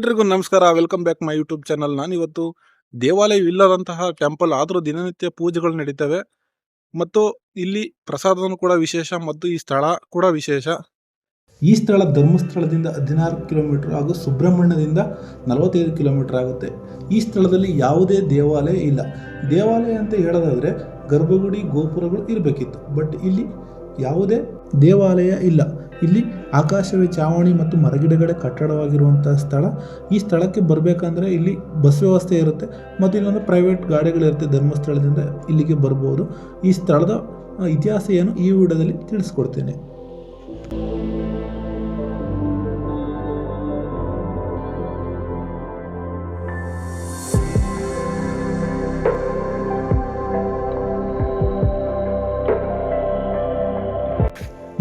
ಎಲ್ರಿಗೂ ನಮಸ್ಕಾರ. Welcome back my YouTube channel. ನಾನಿವತ್ತು ದೇವಾಲಯವಿಲ್ಲದಂತಹ ಟೆಂಪಲ್ ಆದರೂ ದಿನನಿತ್ಯ ಪೂಜೆಗಳು ನಡೀತವೆ ಮತ್ತು ಇಲ್ಲಿ ಪ್ರಸಾದನೂ ಕೂಡ ವಿಶೇಷ ಮತ್ತು ಈ ಸ್ಥಳ ಕೂಡ ವಿಶೇಷ. ಈ ಸ್ಥಳ ಧರ್ಮಸ್ಥಳದಿಂದ 16 ಕಿಲೋಮೀಟರ್ ಹಾಗೂ ಸುಬ್ರಹ್ಮಣ್ಯದಿಂದ 45 ಕಿಲೋಮೀಟರ್ ಆಗುತ್ತೆ. ಈ ಸ್ಥಳದಲ್ಲಿ ಯಾವುದೇ ದೇವಾಲಯ ಇಲ್ಲ. ದೇವಾಲಯ ಅಂತ ಹೇಳೋದಾದರೆ ಗರ್ಭಗುಡಿ ಗೋಪುರಗಳು ಇರಬೇಕಿತ್ತು, ಬಟ್ ಇಲ್ಲಿ ಯಾವುದೇ ದೇವಾಲಯ ಇಲ್ಲ. ಇಲ್ಲಿ ಆಕಾಶವೇ ಚಾವಣಿ ಮತ್ತು ಮರಗಿಡಗಳೇ ಕಟ್ಟಡವಾಗಿರುವಂತಹ ಸ್ಥಳ. ಈ ಸ್ಥಳಕ್ಕೆ ಬರಬೇಕಂದ್ರೆ ಇಲ್ಲಿ ಬಸ್ ವ್ಯವಸ್ಥೆ ಇರುತ್ತೆ ಮತ್ತು ಇಲ್ಲೊಂದು ಪ್ರೈವೇಟ್ ಗಾಡಿಗಳಿರುತ್ತೆ. ಧರ್ಮಸ್ಥಳದಿಂದ ಇಲ್ಲಿಗೆ ಬರ್ಬೋದು. ಈ ಸ್ಥಳದ ಇತಿಹಾಸ ಏನು ಈ ವಿಡಿಯೋದಲ್ಲಿ ತಿಳಿಸ್ಕೊಡ್ತೇನೆ.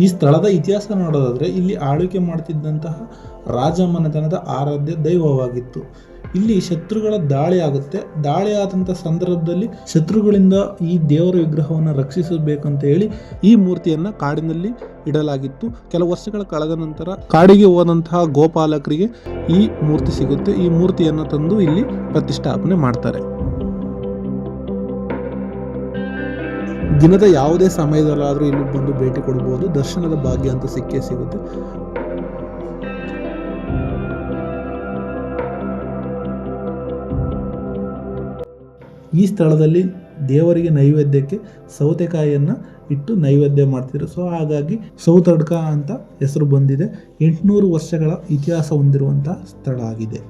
ಈ ಸ್ಥಳದ ಇತಿಹಾಸ ನೋಡೋದಾದರೆ ಇಲ್ಲಿ ಆಳ್ವಿಕೆ ಮಾಡ್ತಿದ್ದಂತಹ ರಾಜ ಮನೆತನದ ಆರಾಧ್ಯ ದೈವವಾಗಿತ್ತು. ಇಲ್ಲಿ ಶತ್ರುಗಳ ದಾಳಿ ಆಗುತ್ತೆ. ದಾಳಿ ಆದಂಥ ಸಂದರ್ಭದಲ್ಲಿ ಶತ್ರುಗಳಿಂದ ಈ ದೇವರ ವಿಗ್ರಹವನ್ನು ರಕ್ಷಿಸಬೇಕಂತ ಹೇಳಿ ಈ ಮೂರ್ತಿಯನ್ನು ಕಾಡಿನಲ್ಲಿ ಇಡಲಾಗಿತ್ತು. ಕೆಲವು ವರ್ಷಗಳ ಕಳೆದ ನಂತರ ಕಾಡಿಗೆ ಹೋದಂತಹ ಗೋಪಾಲಕರಿಗೆ ಈ ಮೂರ್ತಿ ಸಿಗುತ್ತೆ. ಈ ಮೂರ್ತಿಯನ್ನು ತಂದು ಇಲ್ಲಿ ಪ್ರತಿಷ್ಠಾಪನೆ ಮಾಡ್ತಾರೆ. ದಿನದ ಯಾವುದೇ ಸಮಯದಲ್ಲಾದರೂ ಇಲ್ಲಿ ಬಂದು ಭೇಟಿ ಕೊಡಬಹುದು. ದರ್ಶನದ ಭಾಗ್ಯ ಅಂತ ಸಿಕ್ಕೇ ಸಿಗುತ್ತೆ. ಈ ಸ್ಥಳದಲ್ಲಿ ದೇವರಿಗೆ ನೈವೇದ್ಯಕ್ಕೆ ಸೌತೆಕಾಯಿಯನ್ನು ಇಟ್ಟು ನೈವೇದ್ಯ ಮಾಡ್ತಿದ್ರು. ಸೊ ಹಾಗಾಗಿ ಸೌತಡ್ಕ ಅಂತ ಹೆಸರು ಬಂದಿದೆ. 800 ವರ್ಷಗಳ ಇತಿಹಾಸ ಹೊಂದಿರುವಂತಹ ಸ್ಥಳ ಆಗಿದೆ.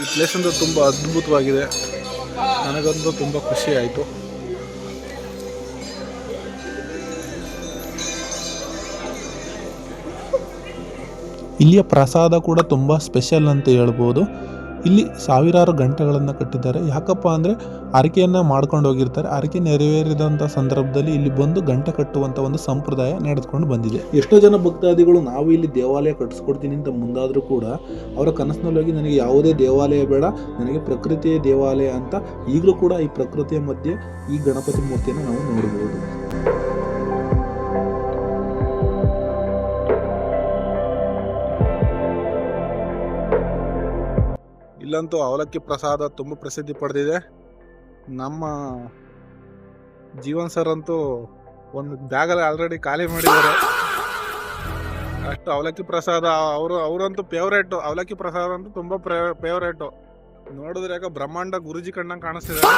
ಈ ಪ್ಲೇಸ್ ಅಂತೂ ತುಂಬ ಅದ್ಭುತವಾಗಿದೆ. ನನಗಂತೂ ತುಂಬ ಖುಷಿ ಆಯಿತು. ಇಲ್ಲಿಯ ಪ್ರಸಾದ ಕೂಡ ತುಂಬ ಸ್ಪೆಷಲ್ ಅಂತ ಹೇಳ್ಬೋದು. ಇಲ್ಲಿ ಸಾವಿರಾರು ಗಂಟೆಗಳನ್ನು ಕಟ್ಟಿದ್ದಾರೆ. ಯಾಕಪ್ಪ ಅಂದರೆ ಹರಕೆಯನ್ನು ಮಾಡ್ಕೊಂಡು ಹೋಗಿರ್ತಾರೆ. ಹರಕೆ ನೆರವೇರಿದಂಥ ಸಂದರ್ಭದಲ್ಲಿ ಇಲ್ಲಿ ಬಂದು ಗಂಟೆ ಕಟ್ಟುವಂಥ ಒಂದು ಸಂಪ್ರದಾಯ ನಡೆದುಕೊಂಡು ಬಂದಿದೆ. ಎಷ್ಟೋ ಜನ ಭಕ್ತಾದಿಗಳು ನಾವು ಇಲ್ಲಿ ದೇವಾಲಯ ಕಟ್ಟಿಸ್ಕೊಡ್ತೀನಿ ಅಂತ ಮುಂದಾದರೂ ಕೂಡ ಅವರ ಕನಸಿನಲ್ಲಿ ಹೋಗಿ ನನಗೆ ಯಾವುದೇ ದೇವಾಲಯ ಬೇಡ, ನನಗೆ ಪ್ರಕೃತಿಯ ದೇವಾಲಯ ಅಂತ ಈಗಲೂ ಕೂಡ ಈ ಪ್ರಕೃತಿಯ ಮಧ್ಯೆ ಈ ಗಣಪತಿ ಮೂರ್ತಿಯನ್ನು ನಾವು ನೋಡಬಹುದು. ಇಲ್ಲಂತೂ ಅವಲಕ್ಕಿ ಪ್ರಸಾದ ತುಂಬ ಪ್ರಸಿದ್ಧಿ ಪಡೆದಿದೆ. ನಮ್ಮ ಜೀವನ್ ಸರ್ ಅಂತೂ ಒಂದು ಬ್ಯಾಗಲ್ಲಿ ಆಲ್ರೆಡಿ ಖಾಲಿ ಮಾಡಿದ್ದಾರೆ. ಅಷ್ಟು ಅವಲಕ್ಕಿ ಪ್ರಸಾದ ಅವರಂತೂ ಫೇವ್ರೇಟು. ಅವಲಕ್ಕಿ ಪ್ರಸಾದ ಅಂತೂ ತುಂಬ ಫೇವ್ರೇಟು. ನೋಡಿದ್ರೆ ಯಾಕೆ ಬ್ರಹ್ಮಾಂಡ ಗುರುಜಿ ಕಣ್ಣಂಗೆ ಕಾಣಿಸ್ತಿದ್ದಾರೆ.